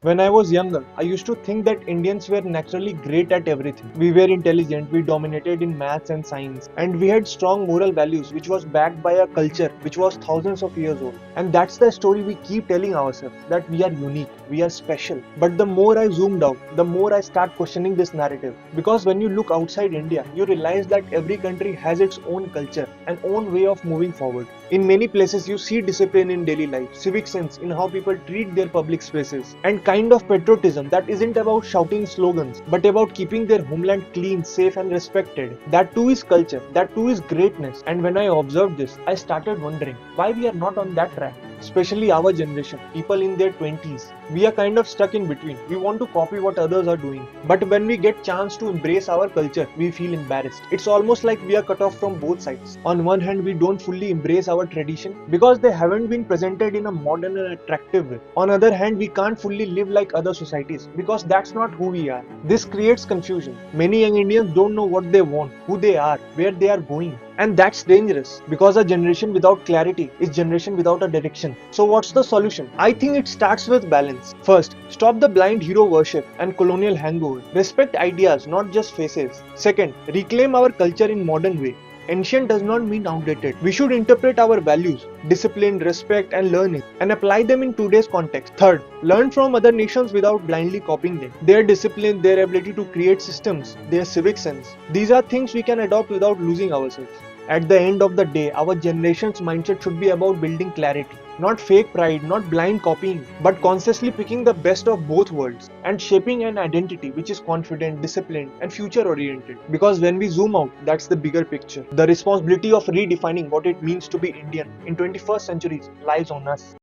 When I was younger, I used to think that Indians were naturally great at everything. We were intelligent, we dominated in maths and science, and we had strong moral values which was backed by a culture which was thousands of years old. And that's the story we keep telling ourselves, that we are unique, we are special. But the more I zoomed out, the more I start questioning this narrative. Because when you look outside India, you realize that every country has its own culture, an own way of moving forward. In many places, you see discipline in daily life, civic sense in how people treat their public spaces, and kind of patriotism that isn't about shouting slogans, but about keeping their homeland clean, safe, and respected. That too is culture, that too is greatness. And when I observed this, I started wondering why we are not on that track. Especially our generation, people in their 20s. We are kind of stuck in between. We want to copy what others are doing. But when we get chance to embrace our culture, we feel embarrassed. It's almost like we are cut off from both sides. On one hand, we don't fully embrace our tradition because they haven't been presented in a modern and attractive way. On other hand, we can't fully live like other societies because that's not who we are. This creates confusion. Many young Indians don't know what they want, who they are, where they are going. And that's dangerous because a generation without clarity is generation without a direction. So what's the solution? I think it starts with balance. First, stop the blind hero worship and colonial hangover. Respect ideas, not just faces. Second, reclaim our culture in modern way. Ancient does not mean outdated. We should interpret our values, discipline, respect, and learning, and apply them in today's context. Third, learn from other nations without blindly copying them. Their discipline, their ability to create systems, their civic sense. These are things we can adopt without losing ourselves. At the end of the day, our generation's mindset should be about building clarity. Not fake pride, not blind copying, but consciously picking the best of both worlds and shaping an identity which is confident, disciplined, and future oriented. Because when we zoom out, that's the bigger picture. The responsibility of redefining what it means to be Indian in 21st century lies on us.